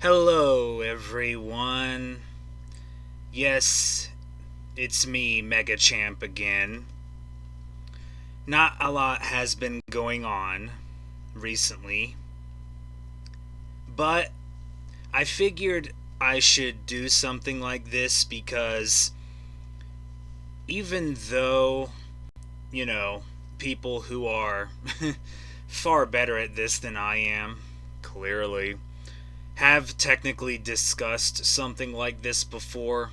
Hello, everyone. Yes, it's me, Mega Champ, again. Not a lot has been going on recently, but I figured I should do something like this because even though, you know, people who are far better at this than I am, clearly, have technically discussed something like this before,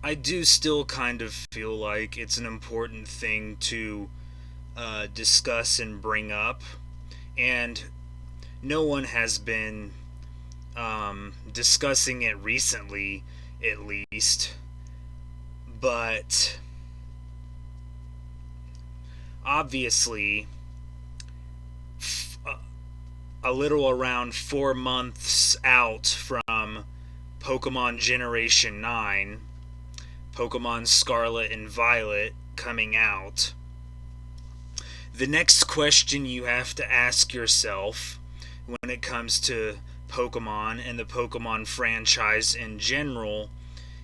I do still kind of feel like it's an important thing to discuss and bring up, and no one has been discussing it recently, at least. But obviously, a little around 4 months out from Pokemon Generation 9, Pokemon Scarlet and Violet coming out, the next question you have to ask yourself when it comes to Pokemon and the Pokemon franchise in general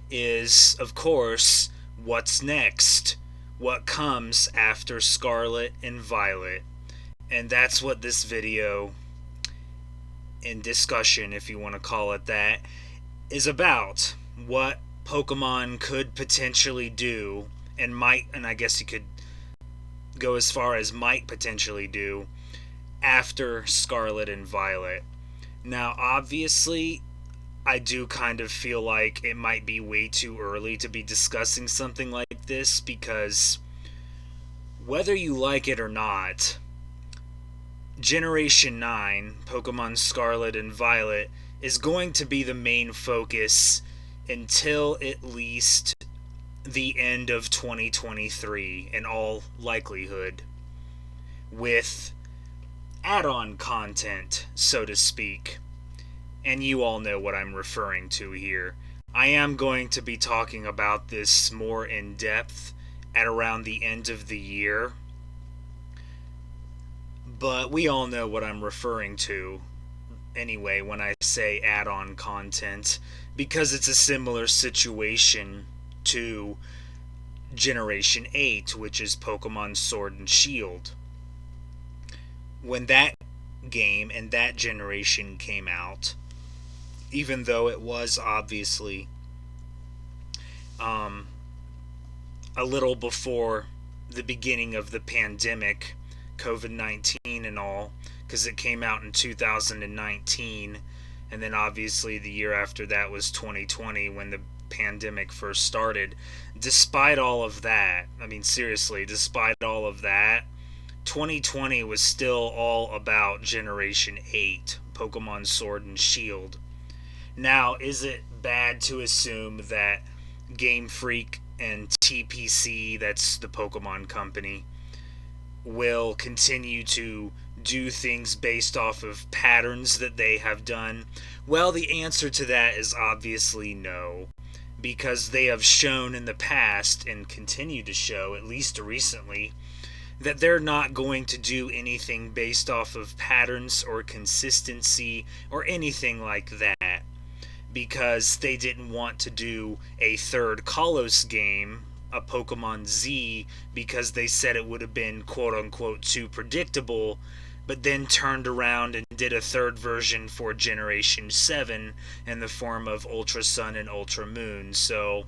is, of course, what's next? What comes after Scarlet and Violet? And that's what this video in discussion, if you want to call it that, is about. What Pokemon could potentially do and might, and I guess you could go as far as might potentially do after Scarlet and Violet. Now, obviously, I do kind of feel like it might be way too early to be discussing something like this because whether you like it or not, Generation 9, Pokemon Scarlet and Violet, is going to be the main focus until at least the end of 2023, in all likelihood, with add-on content, so to speak. And you all know what I'm referring to here. I am going to be talking about this more in depth at around the end of the year, but we all know what I'm referring to anyway when I say add-on content, because it's a similar situation to Generation 8, which is Pokemon Sword and Shield. When that game and that generation came out, even though it was obviously a little before the beginning of the pandemic, COVID-19 and all, because it came out in 2019, and then obviously the year after that was 2020 when the pandemic first started. Despite all of that, I mean, seriously, despite all of that, 2020 was still all about Generation 8, Pokemon Sword and Shield. Now, is it bad to assume that Game Freak and TPC, that's the Pokemon company, will continue to do things based off of patterns that they have done? Well, the answer to that is obviously no, because they have shown in the past, and continue to show, at least recently, that they're not going to do anything based off of patterns or consistency or anything like that, because they didn't want to do a third Kalos game, a Pokemon Z, because they said it would have been quote-unquote too predictable, but then turned around and did a third version for Generation 7 in the form of Ultra Sun and Ultra Moon. So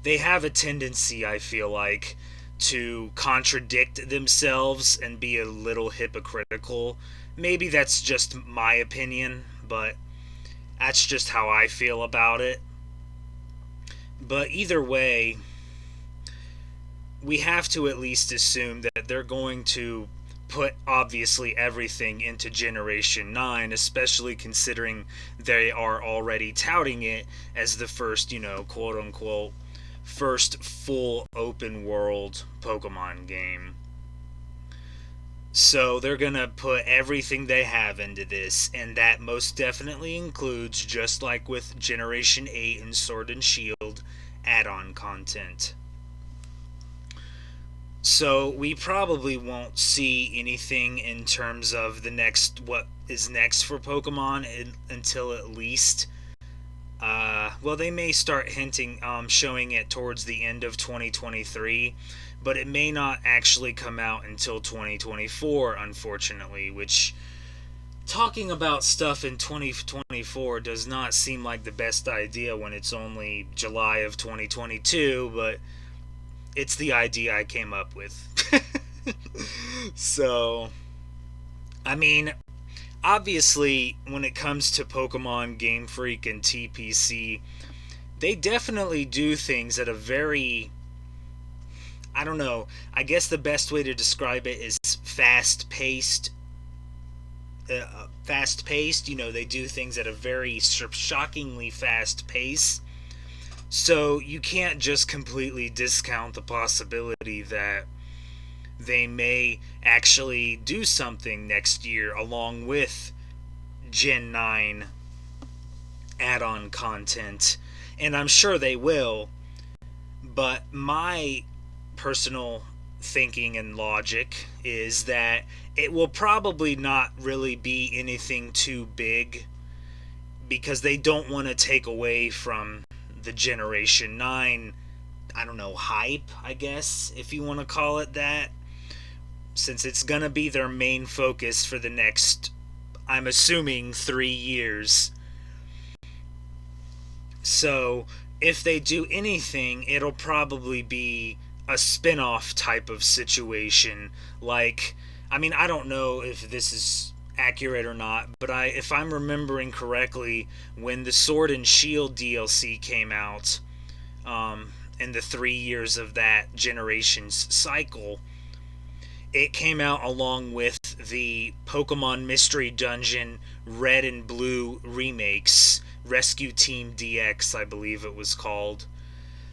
they have a tendency, I feel like, to contradict themselves and be a little hypocritical. Maybe that's just my opinion, but that's just how I feel about it. But either way, we have to at least assume that they're going to put obviously everything into Generation 9, especially considering they are already touting it as the first, quote unquote, first full open world Pokemon game. So they're going to put everything they have into this, and that most definitely includes, just like with Generation 8 and Sword and Shield, add-on content. So we probably won't see anything in terms of what is next for Pokemon until at least well, they may start hinting, showing it towards the end of 2023, but it may not actually come out until 2024, unfortunately, which, talking about stuff in 2024 does not seem like the best idea when it's only July of 2022, but it's the idea I came up with. So, I mean, obviously, when it comes to Pokemon, Game Freak, and TPC, they definitely do things at a very, I don't know, I guess the best way to describe it is fast paced. Fast paced, they do things at a very shockingly fast pace. So you can't just completely discount the possibility that they may actually do something next year along with Gen 9 add on content. And I'm sure they will. But my personal thinking and logic is that it will probably not really be anything too big because they don't want to take away from the Generation 9, I don't know, hype, I guess, if you want to call it that, since it's going to be their main focus for the next, I'm assuming, 3 years. So, if they do anything, it'll probably be a spin-off type of situation. Like, I mean, I don't know if this is accurate or not, but if I'm remembering correctly, when the Sword and Shield DLC came out, in the 3 years of that generation's cycle, it came out along with the Pokemon Mystery Dungeon Red and Blue Remakes, Rescue Team DX, I believe it was called.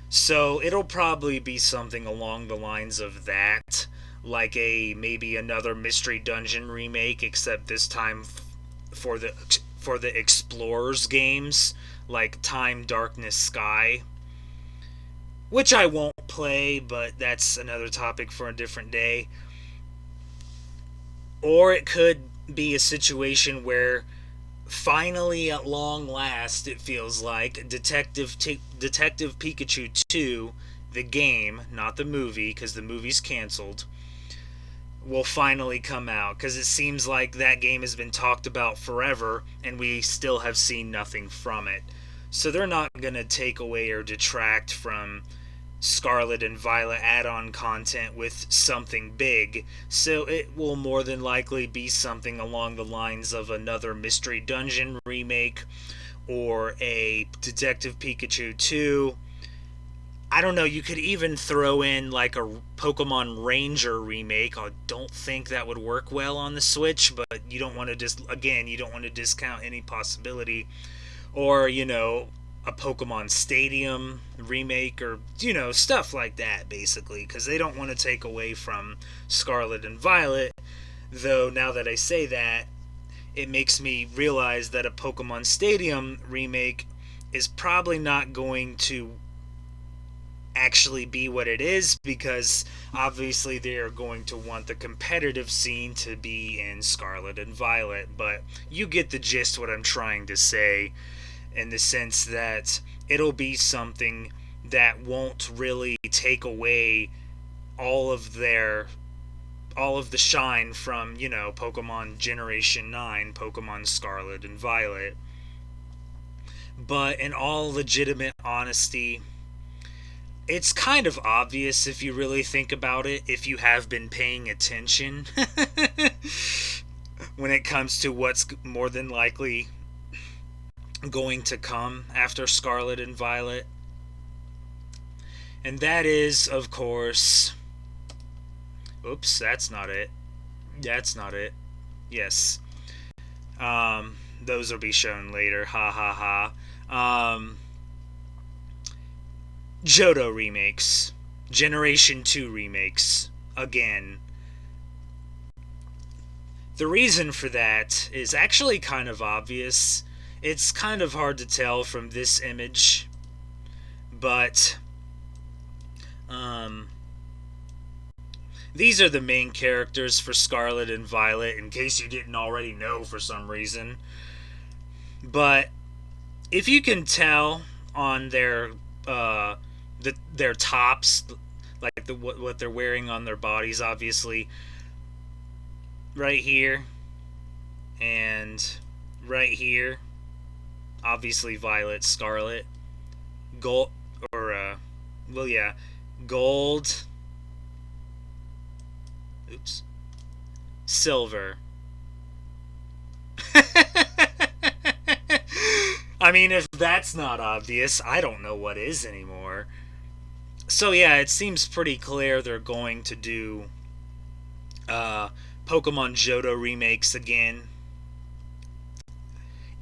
So it'll probably be something along the lines of that, like maybe another Mystery Dungeon remake, except this time for the Explorers games, like Time, Darkness, Sky, which I won't play, but that's another topic for a different day. Or it could be a situation where finally, at long last, it feels like Detective Pikachu 2, the game, not the movie, because the movie's canceled, will finally come out. Because it seems like that game has been talked about forever, and we still have seen nothing from it. So they're not going to take away or detract from Scarlet and Violet add-on content with something big, so it will more than likely be something along the lines of another Mystery Dungeon remake or a Detective Pikachu 2. I don't know, you could even throw in like a Pokemon Ranger remake. I don't think that would work well on the Switch, but you don't want to discount any possibility. Or, a Pokemon Stadium remake, or stuff like that, basically, because they don't want to take away from Scarlet and Violet. Though now that I say that, it makes me realize that a Pokemon Stadium remake is probably not going to actually be what it is, because obviously they are going to want the competitive scene to be in Scarlet and Violet. But you get the gist what I'm trying to say, in the sense that it'll be something that won't really take away all of the shine from, Pokemon Generation 9, Pokemon Scarlet and Violet. But in all legitimate honesty, it's kind of obvious if you really think about it, if you have been paying attention, when it comes to what's more than likely going to come after Scarlet and Violet. And that is, of course... Oops, that's not it. That's not it. Yes. Those will be shown later. Ha ha ha. Johto remakes. Generation 2 remakes. Again. The reason for that is actually kind of obvious. It's kind of hard to tell from this image, but these are the main characters for Scarlet and Violet, in case you didn't already know for some reason. But if you can tell on their their tops, like what they're wearing on their bodies, obviously, right here and right here, obviously Violet, Scarlet, gold, or well, yeah, gold, oops, silver. I mean, if that's not obvious, I don't know what is anymore. So yeah, it seems pretty clear they're going to do Pokemon Johto remakes again.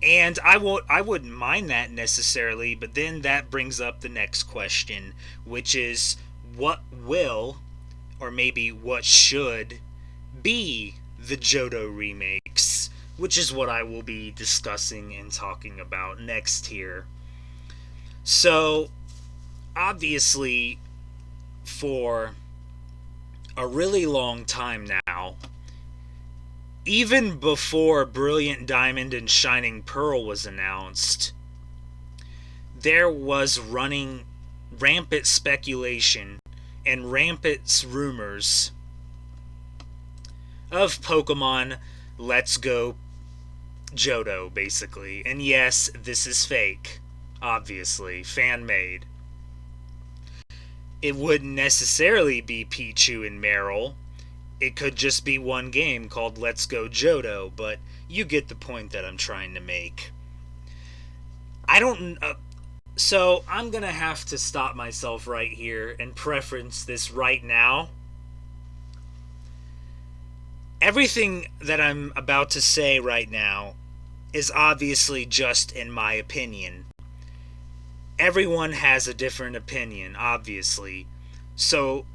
And I wouldn't mind that necessarily, but then that brings up the next question, which is what will, or maybe what should, be the Johto remakes, which is what I will be discussing and talking about next here. So, obviously, for a really long time now, even before Brilliant Diamond and Shining Pearl was announced, there was running rampant speculation and rampant rumors of Pokemon Let's Go Johto, basically. And yes, this is fake, obviously, fan-made. It wouldn't necessarily be Pichu and Meryl. It could just be one game called Let's Go Johto, but you get the point that I'm trying to make. So I'm gonna have to stop myself right here and preference this right now. Everything that I'm about to say right now is obviously just in my opinion. Everyone has a different opinion, obviously. So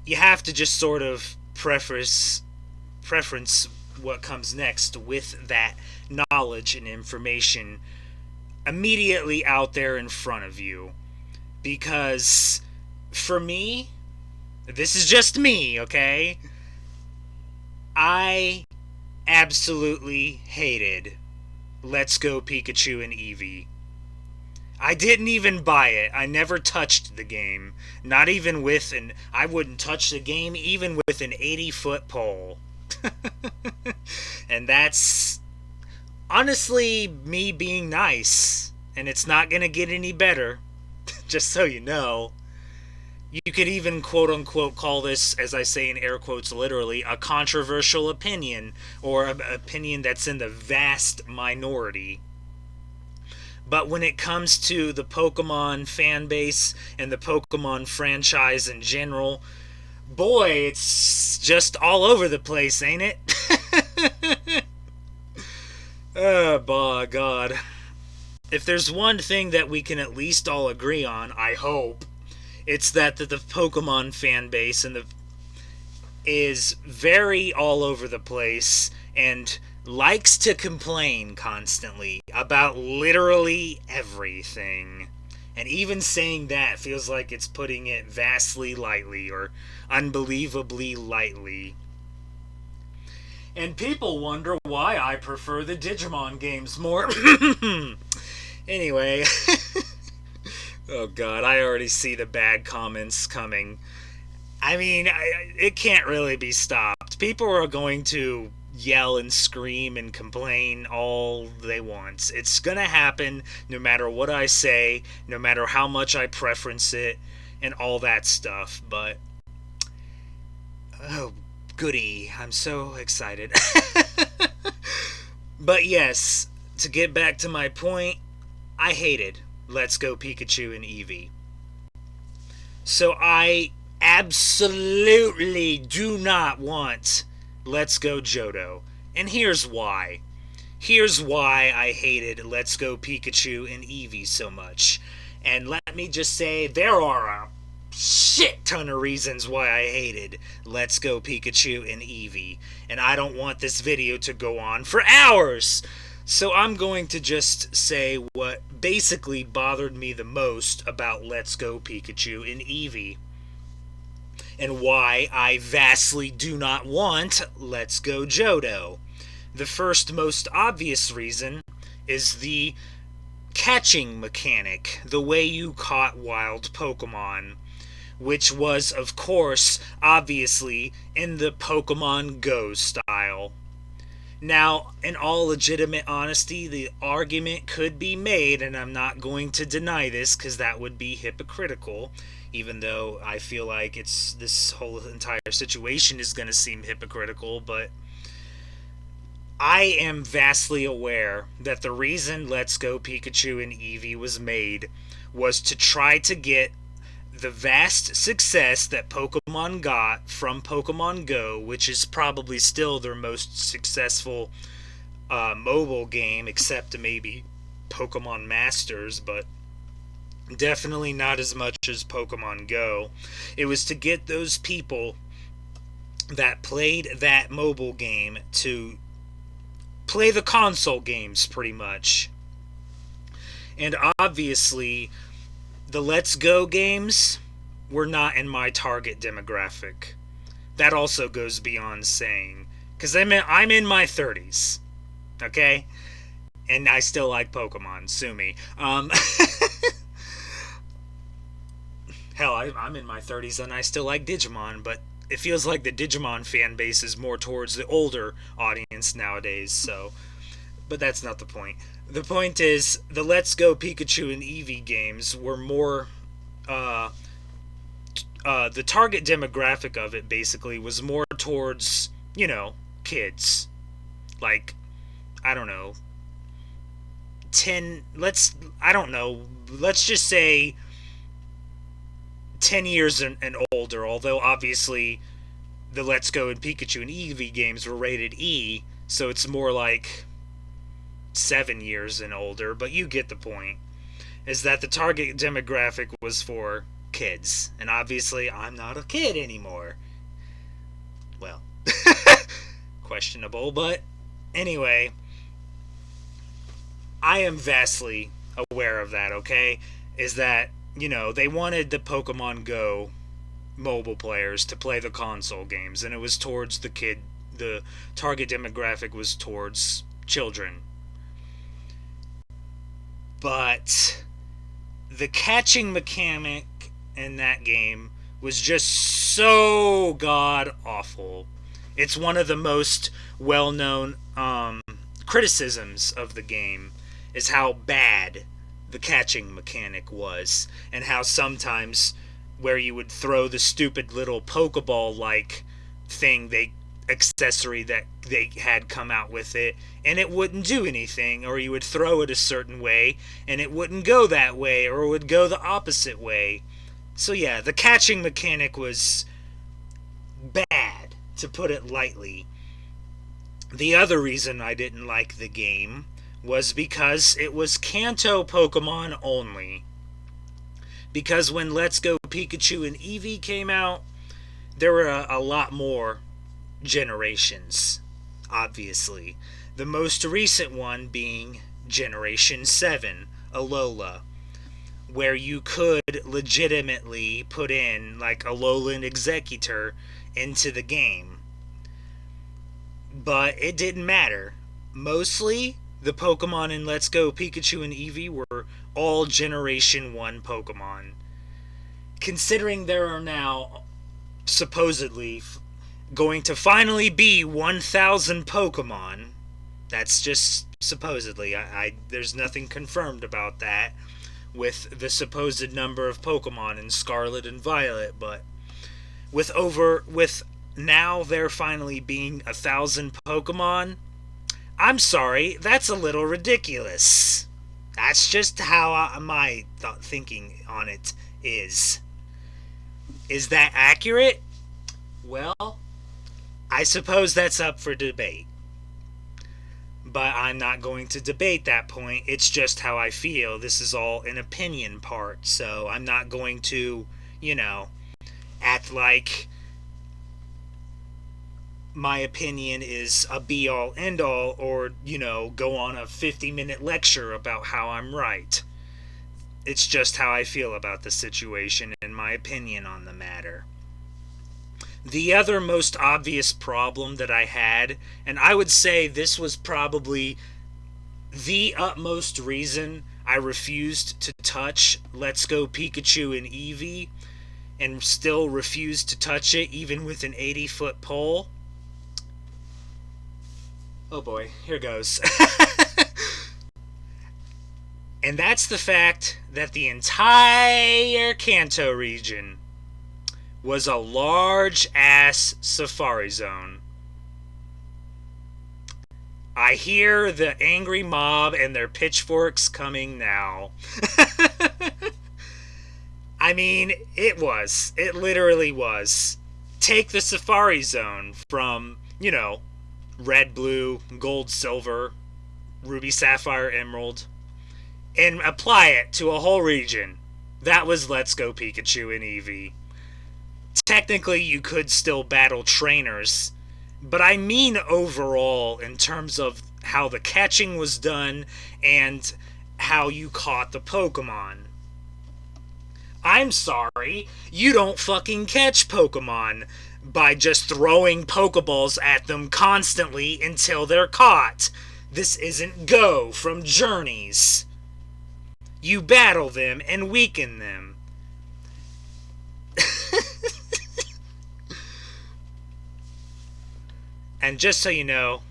you have to just sort of preference what comes next with that knowledge and information immediately out there in front of you. Because for me, this is just me, okay? I absolutely hated Let's Go Pikachu and Eevee. I didn't even buy it. I never touched the game. Not even with I wouldn't touch the game even with an 80-foot pole. And that's honestly me being nice. And it's not going to get any better. Just so you know. You could even quote-unquote call this, as I say in air quotes literally, a controversial opinion. Or an opinion that's in the vast minority. But when it comes to the Pokemon fan base and the Pokemon franchise in general, boy, it's just all over the place, ain't it? Oh, by God. If there's one thing that we can at least all agree on, I hope, it's that the Pokemon fan base is very all over the place and likes to complain constantly about literally everything. And even saying that feels like it's putting it vastly lightly or unbelievably lightly. And people wonder why I prefer the Digimon games more. Anyway. Oh God, I already see the bad comments coming. I mean, it can't really be stopped. People are going to yell and scream and complain all they want. It's gonna happen no matter what I say, no matter how much I preference it, and all that stuff. But, oh, goody. I'm so excited. But yes, to get back to my point, I hated Let's Go Pikachu and Eevee. So I absolutely do not want Let's Go Johto. And here's why. Here's why I hated Let's Go Pikachu and Eevee so much. And let me just say, there are a shit ton of reasons why I hated Let's Go Pikachu and Eevee. And I don't want this video to go on for hours. So I'm going to just say what basically bothered me the most about Let's Go Pikachu and Eevee. and why I vastly do not want Let's Go Johto. The first most obvious reason is the catching mechanic, the way you caught wild Pokemon, which was, of course, obviously in the Pokemon Go style. Now, in all legitimate honesty, the argument could be made, and I'm not going to deny this because that would be hypocritical, even though I feel like this whole entire situation is going to seem hypocritical, but I am vastly aware that the reason Let's Go Pikachu and Eevee was made was to try to get the vast success that Pokemon got from Pokemon Go, which is probably still their most successful mobile game, except maybe Pokemon Masters, but definitely not as much as Pokemon Go. It was to get those people that played that mobile game to play the console games, pretty much. And obviously, the Let's Go games were not in my target demographic. That also goes beyond saying, because I'm in my 30s, okay? And I still like Pokemon, sue me. Hell, I'm in my 30s and I still like Digimon, but it feels like the Digimon fan base is more towards the older audience nowadays, so... But that's not the point. The point is, the Let's Go Pikachu and Eevee games were more... the target demographic of it, basically, was more towards, kids. Like, I don't know... let's just say 10 years and older, although obviously the Let's Go and Pikachu and Eevee games were rated E, so it's more like 7 years and older, but you get the point. Is that the target demographic was for kids, and obviously I'm not a kid anymore. Well, questionable, but anyway, I am vastly aware of that, okay? Is that, they wanted the Pokemon Go mobile players to play the console games, and it was towards the target demographic was towards children. But the catching mechanic in that game was just so god awful. It's one of the most well-known criticisms of the game, is how bad the catching mechanic was, and how sometimes where you would throw the stupid little Pokeball like accessory that they had come out with it, and it wouldn't do anything, or you would throw it a certain way and it wouldn't go that way, or it would go the opposite way. So yeah, the catching mechanic was bad, to put it lightly. The other reason I didn't like the game was because it was Kanto Pokemon only. Because when Let's Go Pikachu and Eevee came out, there were a lot more generations, obviously. The most recent one being Generation 7, Alola, where you could legitimately put in like Alolan Executor into the game. But it didn't matter. Mostly, the Pokemon in Let's Go Pikachu and Eevee were all Generation 1 Pokemon. Considering there are now supposedly going to finally be 1,000 Pokemon, that's just supposedly, there's nothing confirmed about that with the supposed number of Pokemon in Scarlet and Violet, but with now there finally being 1,000 Pokemon, I'm sorry, that's a little ridiculous. That's just how my thinking on it is. Is that accurate? Well, I suppose that's up for debate. But I'm not going to debate that point. It's just how I feel. This is all an opinion part, so I'm not going to, act like my opinion is a be-all, end-all, or, go on a 50-minute lecture about how I'm right. It's just how I feel about the situation and my opinion on the matter. The other most obvious problem that I had, and I would say this was probably the utmost reason I refused to touch Let's Go Pikachu and Eevee, and still refused to touch it even with an 80-foot pole. Oh boy, here goes. And that's the fact that the entire Kanto region was a large-ass safari zone. I hear the angry mob and their pitchforks coming now. I mean, it was. It literally was. Take the safari zone from, red, blue, gold, silver, ruby, sapphire, emerald, and apply it to a whole region. That was Let's Go Pikachu and Eevee. Technically, you could still battle trainers, but I mean overall in terms of how the catching was done and how you caught the Pokemon. I'm sorry, you don't fucking catch Pokemon by just throwing Pokeballs at them constantly until they're caught. This isn't Go from Journeys. You battle them and weaken them. And just so you know,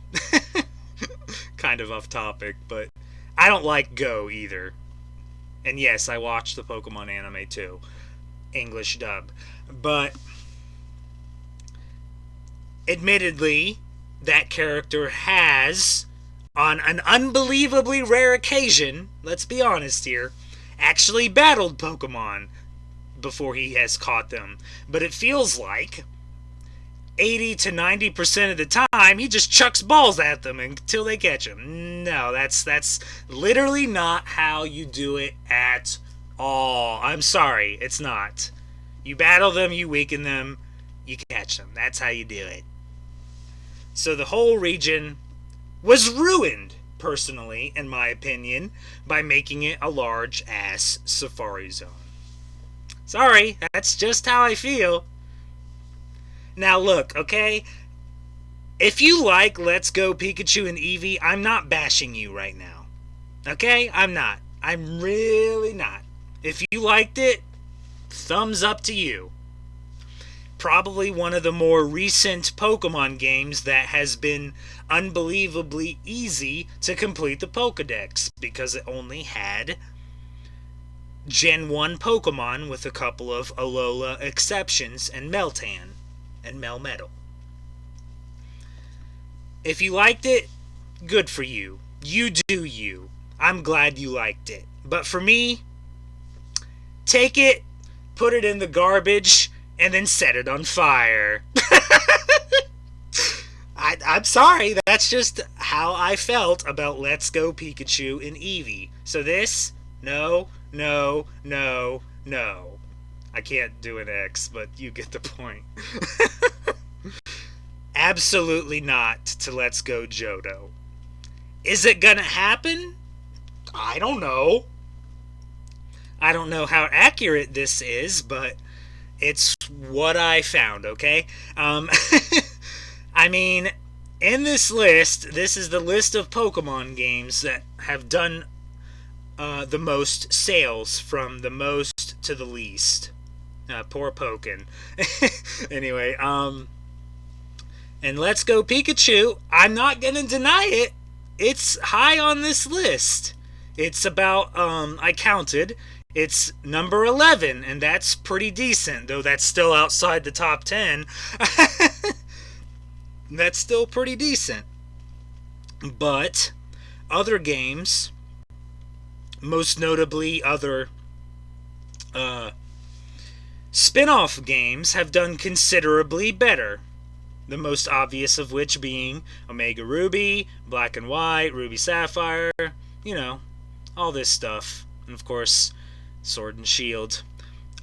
kind of off topic, but I don't like Go either. And yes, I watched the Pokemon anime too. English dub. But admittedly, that character has, on an unbelievably rare occasion, let's be honest here, actually battled Pokemon before he has caught them. But it feels like 80 to 90% of the time, he just chucks balls at them until they catch him. No, that's literally not how you do it at all. I'm sorry, it's not. You battle them, you weaken them, you catch them. That's how you do it. So the whole region was ruined, personally, in my opinion, by making it a large-ass safari zone. Sorry, that's just how I feel. Now look, okay? If you like Let's Go Pikachu and Eevee, I'm not bashing you right now. Okay? I'm not. I'm really not. If you liked it, thumbs up to you. Probably one of the more recent Pokemon games that has been unbelievably easy to complete the Pokedex, because it only had Gen 1 Pokemon with a couple of Alola exceptions and Meltan and Melmetal. If you liked it, good for you. You do you. I'm glad you liked it. But for me, take it, put it in the garbage, and then set it on fire. I'm sorry, that's just how I felt about Let's Go Pikachu and Eevee. So this, no. I can't do an X, but you get the point. Absolutely not to Let's Go Johto. Is it gonna happen? I don't know. I don't know how accurate this is, but it's what I found, okay? I mean, in this list, this is the list of Pokemon games that have done the most sales, from the most to the least. Poor Pokken. Anyway, and Let's Go Pikachu, I'm not gonna deny it, it's high on this list. It's about, I counted, it's number 11, and that's pretty decent, though that's still outside the top 10. That's still pretty decent. But other games, most notably other spin-off games, have done considerably better. The most obvious of which being Omega Ruby, Black and White, Ruby Sapphire, all this stuff. And of course, Sword and Shield.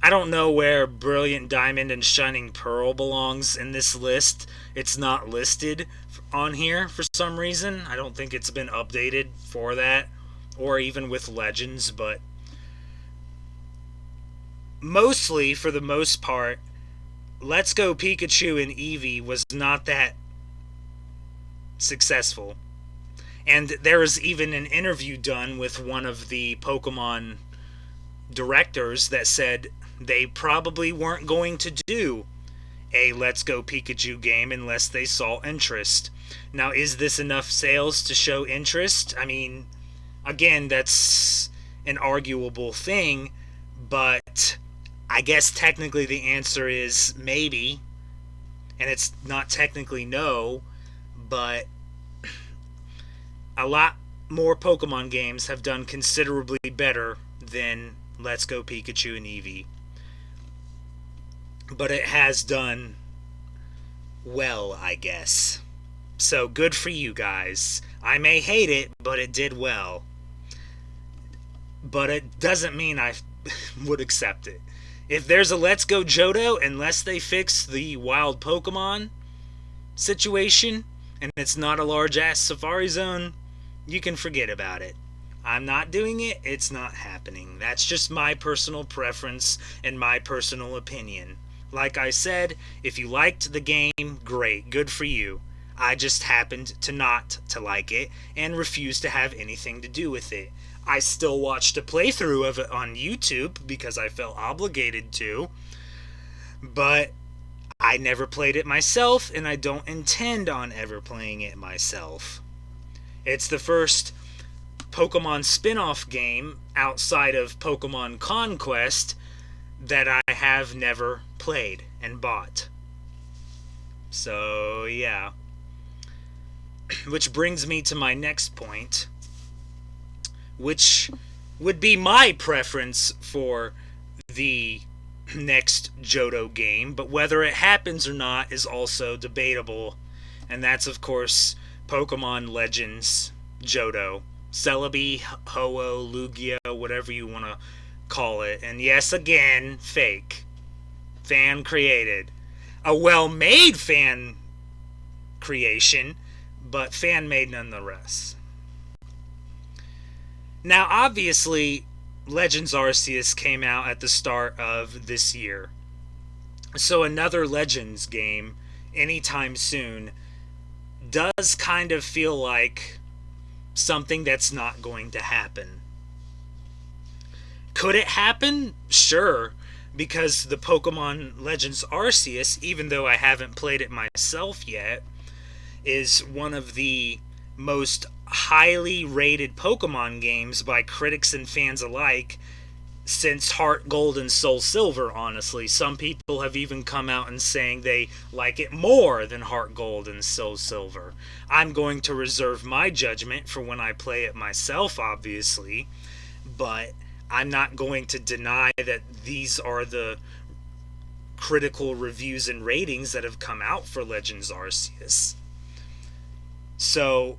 I don't know where Brilliant Diamond and Shining Pearl belongs in this list. It's not listed on here for some reason. I don't think it's been updated for that, or even with Legends, but mostly, for the most part, Let's Go Pikachu and Eevee was not that successful. And there was even an interview done with one of the Pokemon directors that said they probably weren't going to do a Let's Go Pikachu game unless they saw interest. Now, is this enough sales to show interest? I mean, again, that's an arguable thing, but I guess technically the answer is maybe, and it's not technically no, but a lot more Pokemon games have done considerably better than Let's Go Pikachu and Eevee. But it has done well, I guess. So good for you guys. I may hate it, but it did well. But it doesn't mean I would accept it. If there's a Let's Go Johto, unless they fix the wild Pokemon situation, and it's not a large-ass Safari Zone, you can forget about it. I'm not doing it, it's not happening. That's just my personal preference and my personal opinion. Like I said, if you liked the game, great, good for you. I just happened to not to like it and refuse to have anything to do with it. I still watched a playthrough of it on YouTube because I felt obligated to, but I never played it myself, and I don't intend on ever playing it myself. It's the first Pokemon spin-off game outside of Pokemon Conquest that I have never played and bought. So, yeah. Which brings me to my next point, which would be my preference for the next Johto game, but whether it happens or not is also debatable, and that's, of course, Pokemon Legends Johto. Celebi, Ho-Oh, Lugia, whatever you want to call it. And yes, again, fake. Fan created. A well-made fan creation, but fan-made nonetheless. Now, obviously, Legends Arceus came out at the start of this year. So another Legends game, anytime soon, does kind of feel like something that's not going to happen. Could it happen? Sure, because the Pokemon Legends Arceus, even though I haven't played it myself yet, is one of the most highly rated Pokemon games by critics and fans alike since Heart Gold and Soul Silver, honestly. Some people have even come out and saying they like it more than Heart Gold and Soul Silver. I'm going to reserve my judgment for when I play it myself, obviously, but I'm not going to deny that these are the critical reviews and ratings that have come out for Legends Arceus. So,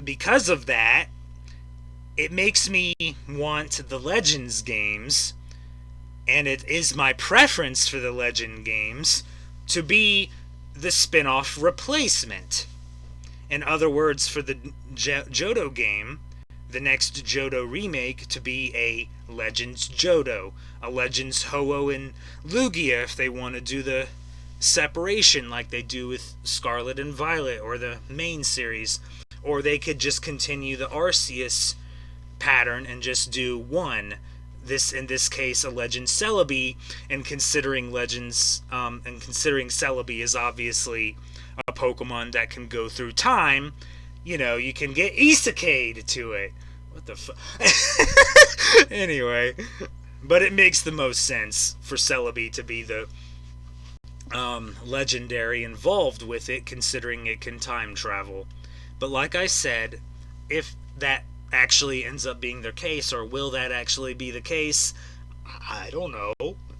because of that, it makes me want the Legends games, and it is my preference for the Legend games, to be the spin-off replacement. In other words, for the Johto game, the next Johto remake to be a Legends Johto, a Legends Ho-Oh and Lugia if they want to do the separation like they do with Scarlet and Violet or the main series, or they could just continue the Arceus pattern and just do one. This, in this case, a Legend Celebi, and considering Legends, and considering Celebi is obviously a Pokemon that can go through time, you know, you can get Isekai'd to it. What the fuck? Anyway, but it makes the most sense for Celebi to be the legendary involved with it, considering it can time travel. But like I said, if that actually ends up being their case, or will that actually be the case, I don't know.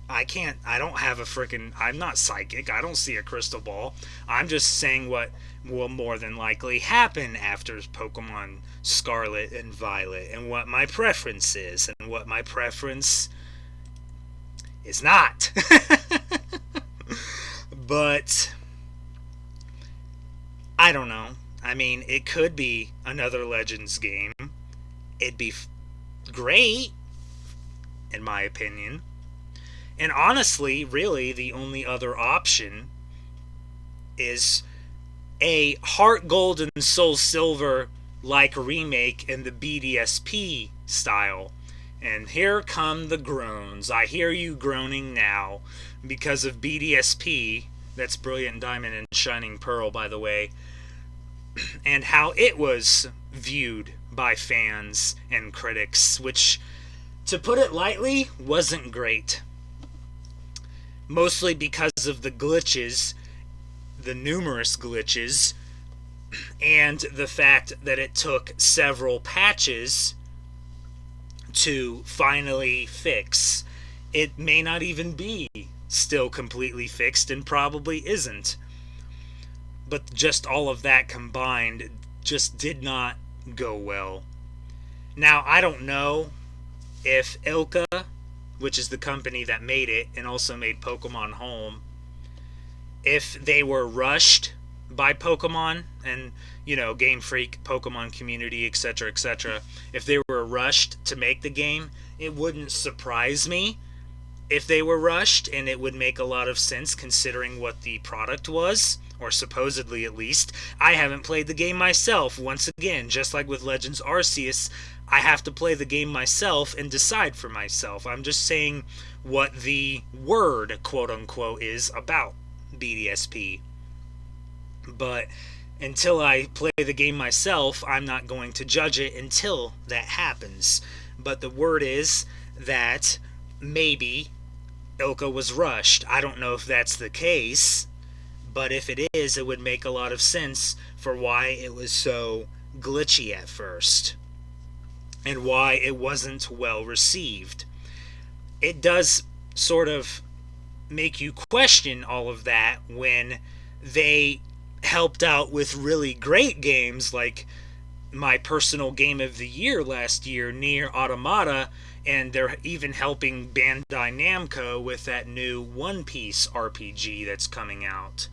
I don't have a freaking, I'm not psychic, I don't see a crystal ball. I'm just saying what will more than likely happen after Pokemon Scarlet and Violet, and what my preference is, and what my preference is not. But I don't know. I mean, it could be another Legends game. It'd be great, in my opinion. And honestly, really, the only other option is a Heart Gold and Soul Silver like remake in the BDSP style. And here come the groans. I hear you groaning now because of BDSP. That's Brilliant Diamond and Shining Pearl, by the way. And how it was viewed by fans and critics, which, to put it lightly, wasn't great. Mostly because of the glitches, the numerous glitches, and the fact that it took several patches to finally fix. It may not even be still completely fixed and probably isn't. But just all of that combined just did not go well. Now, I don't know if Ilka, which is the company that made it and also made Pokemon Home, if they were rushed by Pokemon and, Game Freak, Pokemon community, etc., if they were rushed to make the game, it wouldn't surprise me if they were rushed, and it would make a lot of sense considering what the product was, or supposedly at least. I haven't played the game myself. Once again, just like with Legends Arceus, I have to play the game myself and decide for myself. I'm just saying what the word, quote-unquote, is about BDSP. But until I play the game myself, I'm not going to judge it until that happens. But the word is that maybe Ilka was rushed. I don't know if that's the case, but if it is, it would make a lot of sense for why it was so glitchy at first and why it wasn't well received. It does sort of make you question all of that when they helped out with really great games like my personal game of the year last year, Nier Automata, and they're even helping Bandai Namco with that new One Piece RPG that's coming out.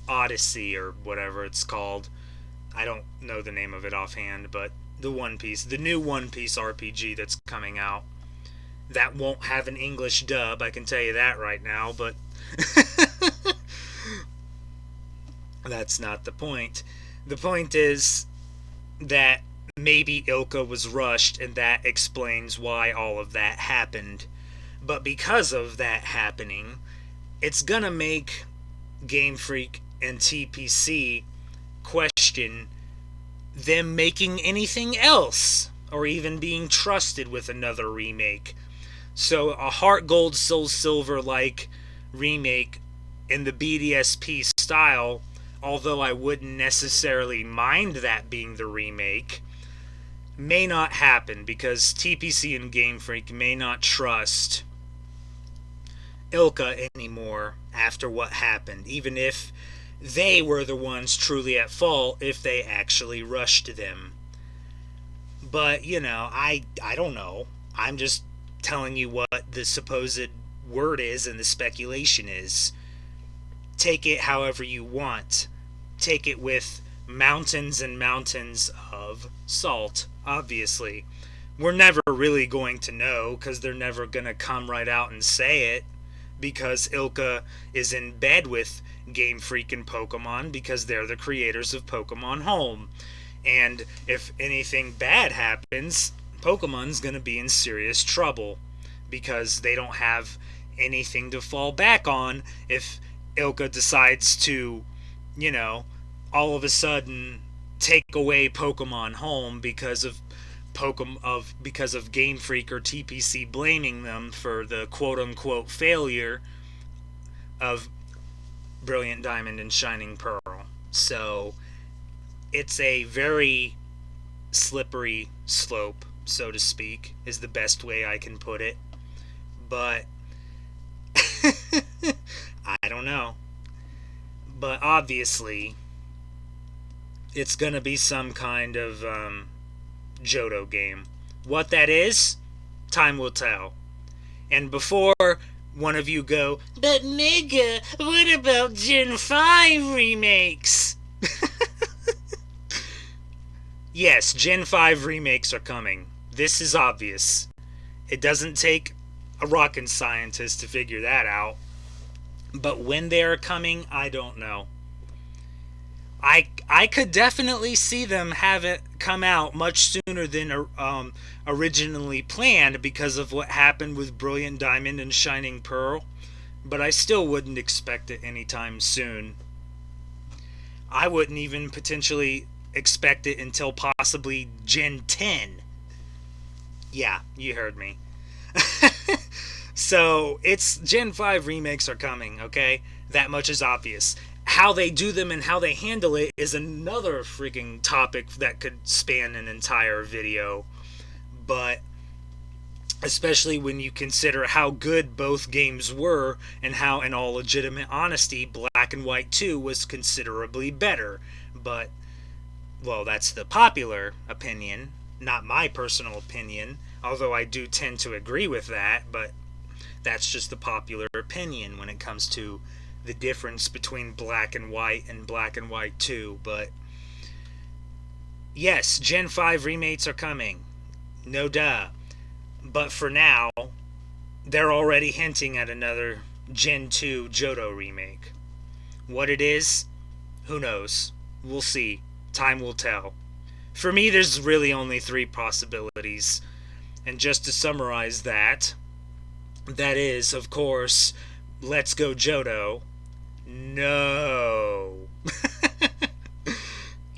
Odyssey or whatever it's called. I don't know the name of it offhand, but the new One Piece RPG that's coming out. That won't have an English dub, I can tell you that right now, but that's not the point. The point is that maybe Ilka was rushed, and that explains why all of that happened. But because of that happening, it's gonna make Game Freak and TPC question them making anything else, or even being trusted with another remake. So a Heart Gold Soul Silver like remake in the BDSP style, although I wouldn't necessarily mind that being the remake, may not happen because TPC and Game Freak may not trust Ilka anymore after what happened, even if they were the ones truly at fault if they actually rushed them. But, I don't know. I'm just telling you what the supposed word is and the speculation is. Take it however you want. Take it with mountains and mountains of salt, obviously. We're never really going to know because they're never going to come right out and say it, because Ilka is in bed with Game Freak and Pokemon because they're the creators of Pokemon Home. And if anything bad happens, Pokemon's going to be in serious trouble because they don't have anything to fall back on if Ilka decides to, all of a sudden take away Pokemon Home because of Game Freak or TPC blaming them for the quote-unquote failure of Brilliant Diamond and Shining Pearl. So it's a very slippery slope, so to speak, is the best way I can put it. But I don't know. But obviously it's going to be some kind of Johto game. What that is, time will tell. And before one of you go, but Mega, what about Gen 5 remakes? Yes, Gen 5 remakes are coming. This is obvious. It doesn't take a rocket scientist to figure that out. But when they are coming, I don't know. I could definitely see them have it come out much sooner than originally planned because of what happened with Brilliant Diamond and Shining Pearl, but I still wouldn't expect it anytime soon. I wouldn't even potentially expect it until possibly Gen 10. Yeah, you heard me. So, it's Gen 5 remakes are coming, okay? That much is obvious. How they do them and how they handle it is another freaking topic that could span an entire video. But especially when you consider how good both games were and how, in all legitimate honesty, Black and White 2 was considerably better. But, well, that's the popular opinion, not my personal opinion, although I do tend to agree with that, but that's just the popular opinion when it comes to the difference between Black and White and Black and White 2. But yes, Gen 5 remakes are coming. No duh. But for now, they're already hinting at another Gen 2 Johto remake. What it is, who knows? We'll see. Time will tell. For me, there's really only 3 possibilities. And just to summarize that is, of course, Let's Go Johto. No.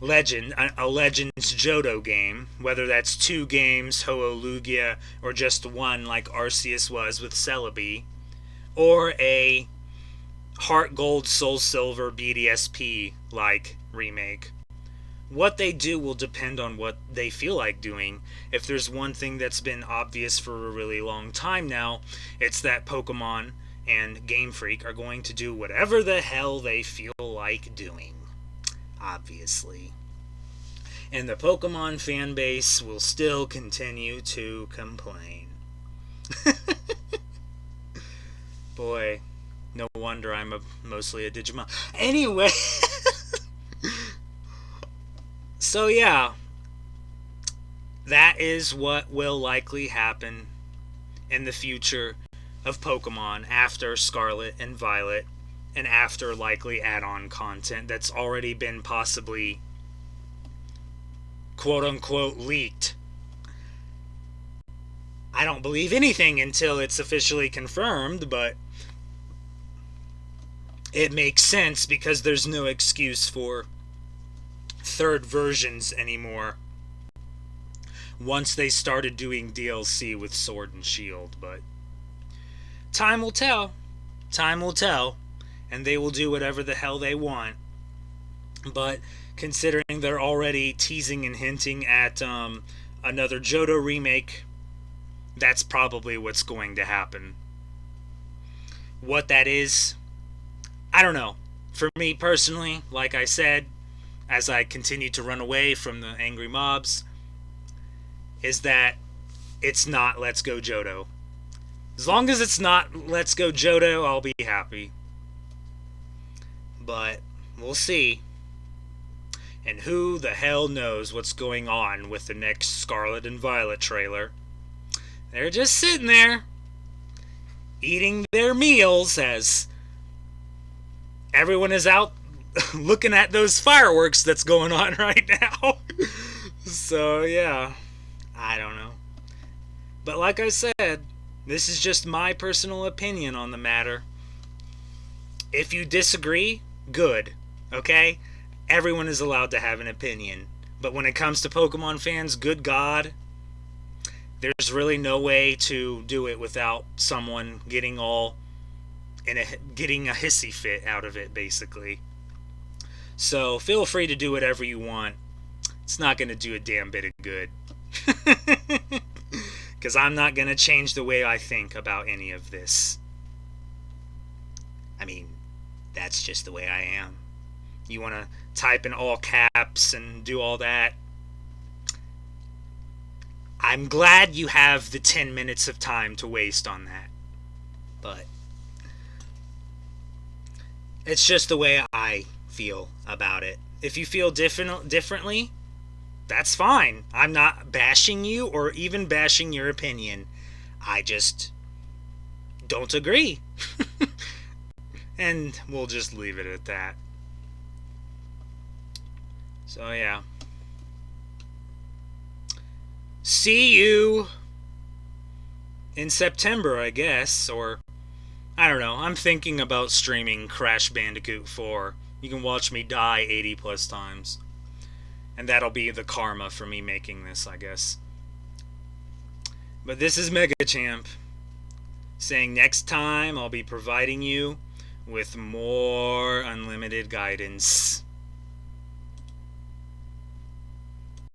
A Legends Johto game, whether that's 2 games, Ho-Oh-Lugia, or just 1 like Arceus was with Celebi, or a Heart Gold Soul Silver BDSP like remake. What they do will depend on what they feel like doing. If there's one thing that's been obvious for a really long time now, it's that Pokemon and Game Freak are going to do whatever the hell they feel like doing. Obviously. And the Pokemon fan base will still continue to complain. Boy, no wonder I'm mostly a Digimon. Anyway. So yeah, that is what will likely happen in the future of Pokemon after Scarlet and Violet, and after likely add-on content that's already been possibly quote-unquote leaked. I don't believe anything until it's officially confirmed, but it makes sense because there's no excuse for third versions anymore once they started doing DLC with Sword and Shield. But time will tell. Time will tell. And they will do whatever the hell they want. But considering they're already teasing and hinting at another Johto remake, that's probably what's going to happen. What that is, I don't know. For me personally, like I said, as I continue to run away from the angry mobs, is that it's not Let's Go Johto. As long as it's not Let's Go Johto, I'll be happy. But we'll see. And who the hell knows what's going on with the next Scarlet and Violet trailer. They're just sitting there, eating their meals as everyone is out looking at those fireworks that's going on right now. So, yeah. I don't know. But like I said, this is just my personal opinion on the matter. If you disagree, good. Okay? Everyone is allowed to have an opinion. But when it comes to Pokemon fans, good God, there's really no way to do it without someone getting getting a hissy fit out of it, basically. So feel free to do whatever you want. It's not going to do a damn bit of good. Because I'm not going to change the way I think about any of this. I mean, that's just the way I am. You want to type in all caps and do all that? I'm glad you have the 10 minutes of time to waste on that. But it's just the way I feel about it. If you feel differently, that's fine. I'm not bashing you or even bashing your opinion. I just don't agree. And we'll just leave it at that. So, yeah. See you in September, I guess. Or, I don't know. I'm thinking about streaming Crash Bandicoot 4. You can watch me die 80 plus times. And that'll be the karma for me making this, I guess. But this is Mega Champ saying next time I'll be providing you with more unlimited guidance.